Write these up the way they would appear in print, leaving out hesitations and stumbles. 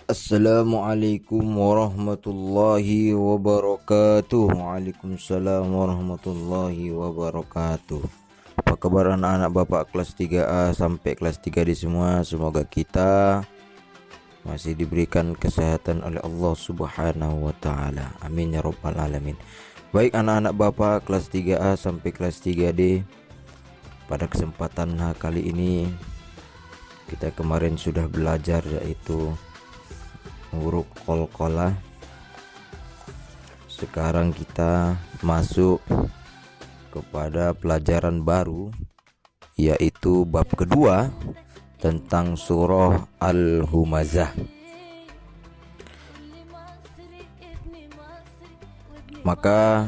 Assalamualaikum warahmatullahi wabarakatuh. Waalaikumsalam warahmatullahi wabarakatuh. Apa kabar anak-anak Bapak kelas 3A sampai kelas 3 di semua? Semoga kita masih diberikan kesehatan oleh Allah Subhanahu wa taala. Amin ya rabbal alamin. Baik anak-anak Bapak kelas 3A sampai kelas 3D, pada kesempatan kali ini kita kemarin sudah belajar yaitu huruf qalqalah. Sekarang kita masuk kepada pelajaran baru, yaitu bab kedua tentang surah Al-Humazah. Maka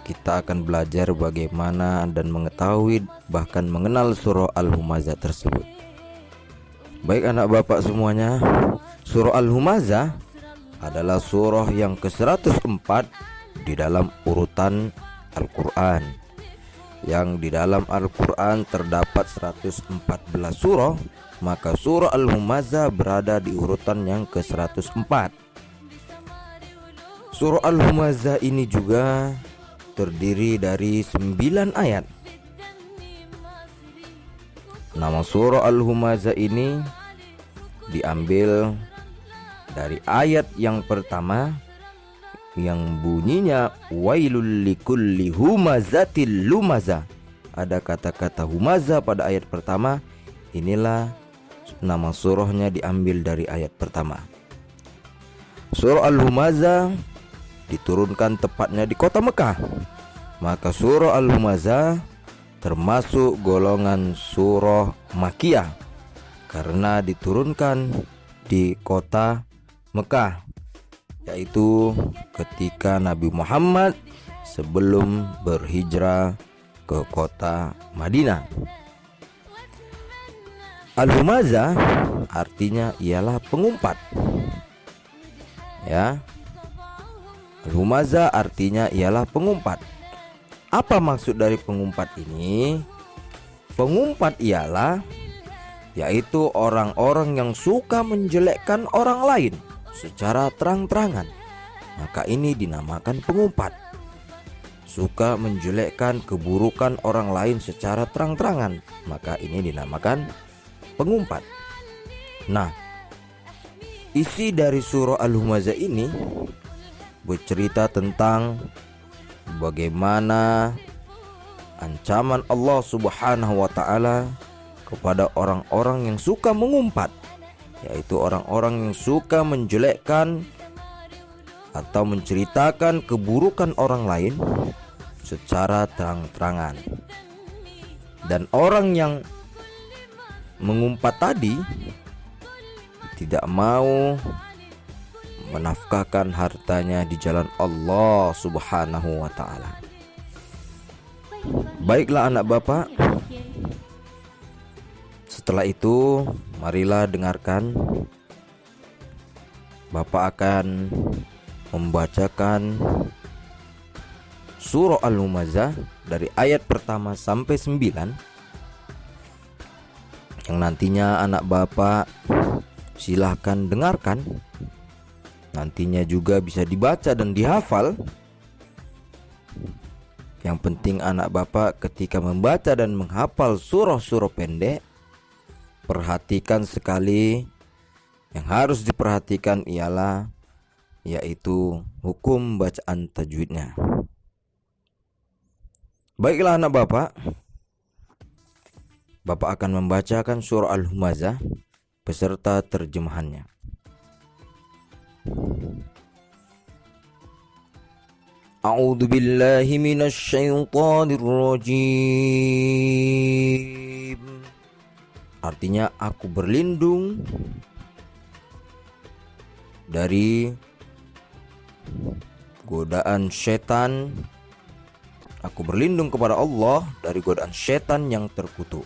kita akan belajar bagaimana dan mengetahui bahkan mengenal surah Al-Humazah tersebut. Baik anak Bapak semuanya, surah Al-Humazah adalah surah yang ke-104 di dalam urutan Al-Quran. Yang di dalam Al-Quran terdapat 114 surah, maka surah Al-Humazah berada di urutan yang ke-104. Surah Al-Humazah ini juga terdiri dari 9 ayat. Nama surah Al-Humazah ini diambil dari ayat yang pertama yang bunyinya wailul likulli humazatil lumazah. Ada kata-kata humazah pada ayat pertama. Inilah nama surahnya diambil dari ayat pertama. Surah Al-Humazah diturunkan tepatnya di kota Mekah. Maka surah Al-Humazah termasuk golongan surah Makkiyah karena diturunkan di kota Mekah, yaitu ketika Nabi Muhammad sebelum berhijrah ke kota Madinah. Al-Humazah artinya ialah pengumpat. Ya. Al-Humazah artinya ialah pengumpat. Apa maksud dari pengumpat ini? Pengumpat ialah yaitu orang-orang yang suka menjelekkan orang lain secara terang-terangan. Maka ini dinamakan pengumpat. Suka menjelekkan keburukan orang lain secara terang-terangan, maka ini dinamakan pengumpat. Nah, isi dari surah Al-Humazah ini bercerita tentang bagaimana ancaman Allah Subhanahu wa taala kepada orang-orang yang suka mengumpat, yaitu orang-orang yang suka menjelekkan atau menceritakan keburukan orang lain secara terang-terangan. Dan orang yang mengumpat tadi tidak mau menafkahkan hartanya di jalan Allah Subhanahu wa taala. Baiklah anak Bapak, setelah itu marilah dengarkan. Bapak akan membacakan surah Al-Humazah dari ayat pertama sampai 9, yang nantinya anak Bapak silahkan dengarkan. Nantinya juga bisa dibaca dan dihafal. Yang penting anak Bapak ketika membaca dan menghafal surah-surah pendek, perhatikan sekali. Yang harus diperhatikan ialah yaitu hukum bacaan tajwidnya. Baiklah anak Bapak, Bapak akan membacakan surah Al-Humazah beserta terjemahannya. A'udzu billahi minasy syaithanir rajim. Artinya aku berlindung dari godaan setan. Aku berlindung kepada Allah dari godaan setan yang terkutuk.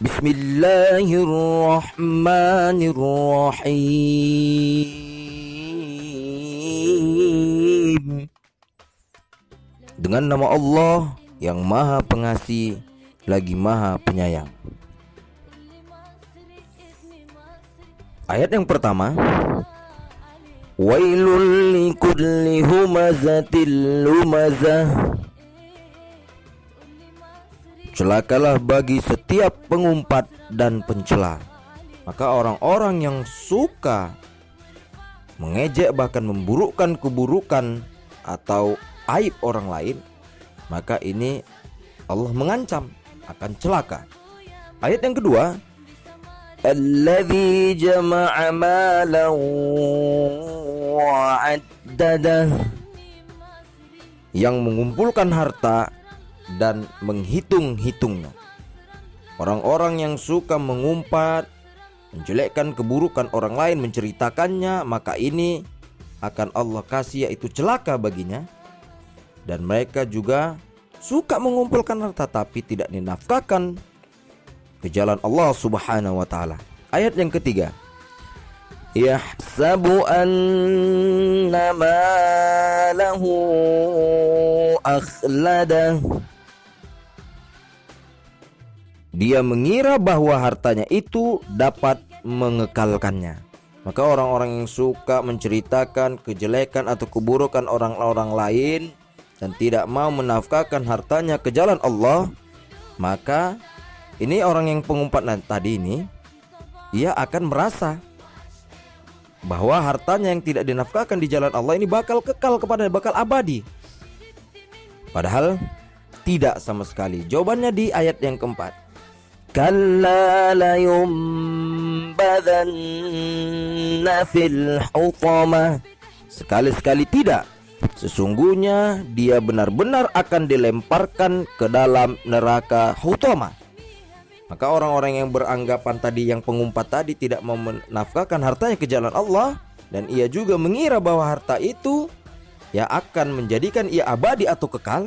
Bismillahirrahmanirrahim. Dengan nama Allah yang Maha Pengasih lagi Maha Penyayang. Ayat yang pertama, wailul likulli humazatil lumazah. Celakalah bagi setiap pengumpat dan pencela. Maka orang-orang yang suka mengejek bahkan memburukkan keburukan atau aib orang lain, maka ini Allah mengancam akan celaka. Ayat yang kedua, alladzi jama'a malan wa 'addadah, yang mengumpulkan harta dan menghitung-hitungnya. Orang-orang yang suka mengumpat, menjelekkan keburukan orang lain, menceritakannya, maka ini akan Allah kasih yaitu celaka baginya. Dan mereka juga suka mengumpulkan harta tapi tidak dinafkahkan ke jalan Allah Subhanahu wa taala. Ayat yang ketiga, yahsabu anna malahu akhlada. Dia mengira bahwa hartanya itu dapat mengekalkannya. Maka orang-orang yang suka menceritakan kejelekan atau keburukan orang-orang lain dan tidak mau menafkahkan hartanya ke jalan Allah, maka ini orang yang pengumpat tadi ini, ia akan merasa bahwa hartanya yang tidak dinafkahkan di jalan Allah ini bakal kekal kepada, bakal abadi. Padahal tidak sama sekali. Jawabannya di ayat yang keempat. Kalla la yumbadanna fil hutamah. Sekali-sekali tidak. Sesungguhnya dia benar-benar akan dilemparkan ke dalam neraka hutamah. Maka orang-orang yang beranggapan tadi, yang pengumpat tadi, tidak mau menafkahkan hartanya ke jalan Allah, dan ia juga mengira bahwa harta itu ya akan menjadikan ia abadi atau kekal.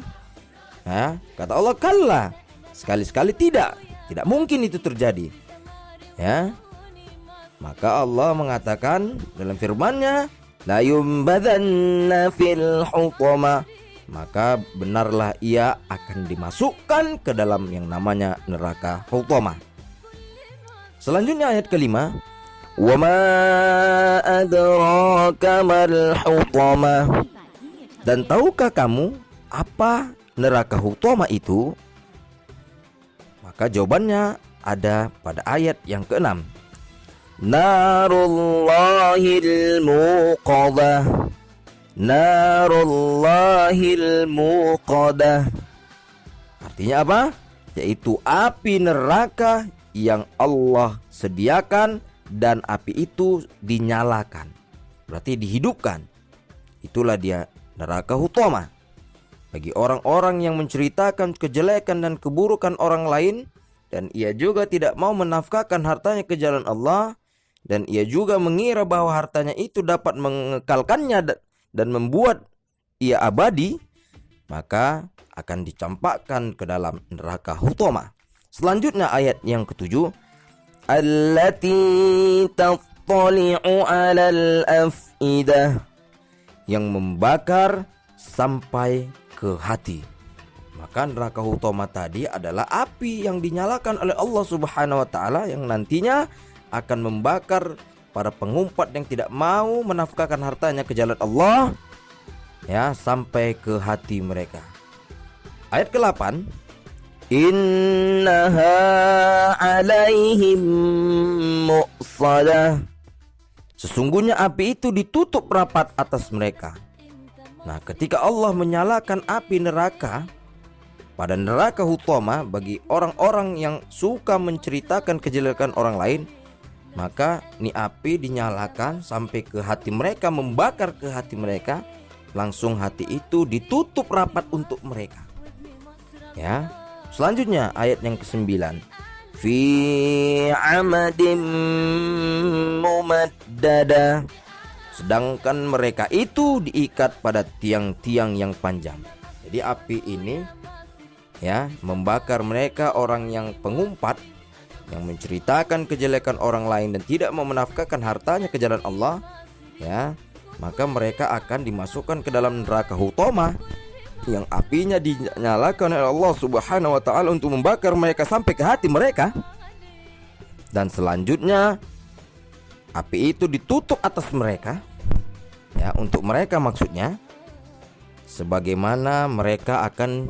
Nah, kata Allah, kalla, sekali-sekali tidak mungkin itu terjadi. Ya, maka Allah mengatakan dalam firman-Nya, la yumbadanna fil hutama, maka benarlah ia akan dimasukkan ke dalam yang namanya neraka hutama. Selanjutnya ayat kelima, wa ma adraka mal hutama. Dan tahukah kamu apa neraka hutama itu? Maka jawabannya ada pada ayat yang ke-6. Narullahil muqadah. Narullahil muqadah. Artinya apa? Yaitu api neraka yang Allah sediakan, dan api itu dinyalakan, berarti dihidupkan. Itulah dia neraka hutama. Bagi orang-orang yang menceritakan kejelekan dan keburukan orang lain, dan ia juga tidak mau menafkahkan hartanya ke jalan Allah, dan ia juga mengira bahwa hartanya itu dapat mengekalkannya dan membuat ia abadi, maka akan dicampakkan ke dalam neraka hutama. Selanjutnya ayat yang ke-7, allati tattali'u 'alal afidah, yang membakar sampai ke hati. Maka neraka hutama tadi adalah api yang dinyalakan oleh Allah Subhanahu wa taala, yang nantinya akan membakar para pengumpat yang tidak mau menafkahkan hartanya ke jalan Allah, ya, sampai ke hati mereka. Ayat ke-8, innaha 'alaihim muqsadah. Sesungguhnya api itu ditutup rapat atas mereka. Nah, ketika Allah menyalakan api neraka pada neraka hutama bagi orang-orang yang suka menceritakan kejelekan orang lain, maka ini api dinyalakan sampai ke hati mereka, membakar ke hati mereka, langsung hati itu ditutup rapat untuk mereka. Ya. Selanjutnya ayat yang ke-9, fi amadim mumaddada. Sedangkan mereka itu diikat pada tiang-tiang yang panjang. Jadi api ini, ya, membakar mereka, orang yang pengumpat, yang menceritakan kejelekan orang lain dan tidak mau menafkahkan hartanya ke jalan Allah, ya, maka mereka akan dimasukkan ke dalam neraka hutama yang apinya dinyalakan oleh Allah Subhanahu wa taala untuk membakar mereka sampai ke hati mereka. Dan selanjutnya api itu ditutup atas mereka, ya, untuk mereka maksudnya, sebagaimana mereka akan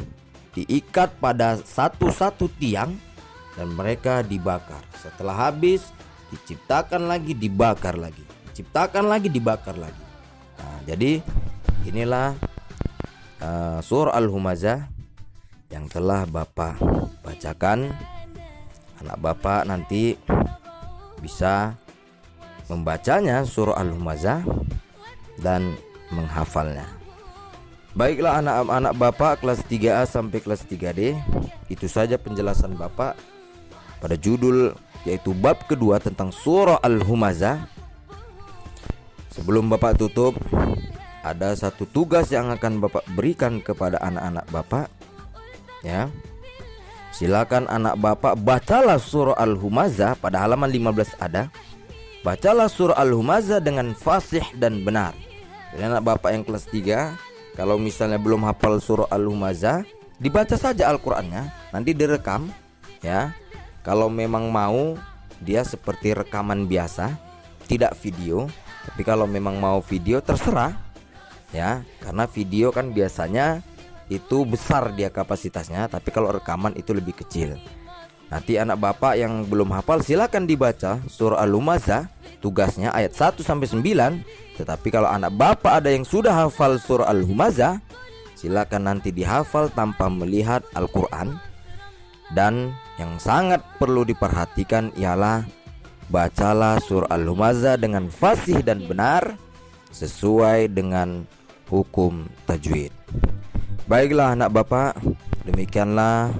diikat pada satu-satu tiang dan mereka dibakar. Setelah habis diciptakan lagi, dibakar lagi, diciptakan lagi, dibakar lagi. Nah, jadi inilah surah Al-Humazah yang telah Bapak bacakan. Anak Bapak nanti bisa membacanya surah Al-Humazah dan menghafalnya. Baiklah anak-anak Bapak kelas 3A sampai kelas 3D, itu saja penjelasan Bapak pada judul yaitu bab kedua tentang surah Al-Humazah. Sebelum Bapak tutup, ada satu tugas yang akan Bapak berikan kepada anak-anak Bapak, ya. Silakan anak Bapak bacalah surah Al-Humazah pada halaman 15 ada. Bacalah surah Al-Humazah dengan fasih dan benar. Jadi anak Bapak yang kelas 3, kalau misalnya belum hafal surah Al-Humazah, dibaca saja Al-Qur'annya, nanti direkam, ya. Kalau memang mau dia seperti rekaman biasa, tidak video. Tapi kalau memang mau video terserah, ya. Karena video kan biasanya itu besar dia kapasitasnya, tapi kalau rekaman itu lebih kecil. Nanti anak Bapak yang belum hafal silakan dibaca surah Al-Humazah, tugasnya ayat 1 sampai 9. Tetapi kalau anak Bapak ada yang sudah hafal surah Al-Humazah, silakan nanti dihafal tanpa melihat Al-Qur'an. Dan yang sangat perlu diperhatikan ialah bacalah surah Al-Humazah dengan fasih dan benar sesuai dengan hukum tajwid. Baiklah anak Bapak, demikianlah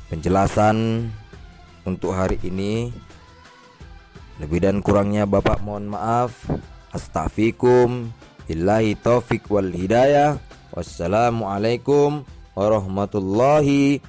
penjelasan untuk hari ini. Lebih dan kurangnya Bapak mohon maaf. Astaghfirukum billahi taufik wal hidayah. Wassalamualaikum warahmatullahi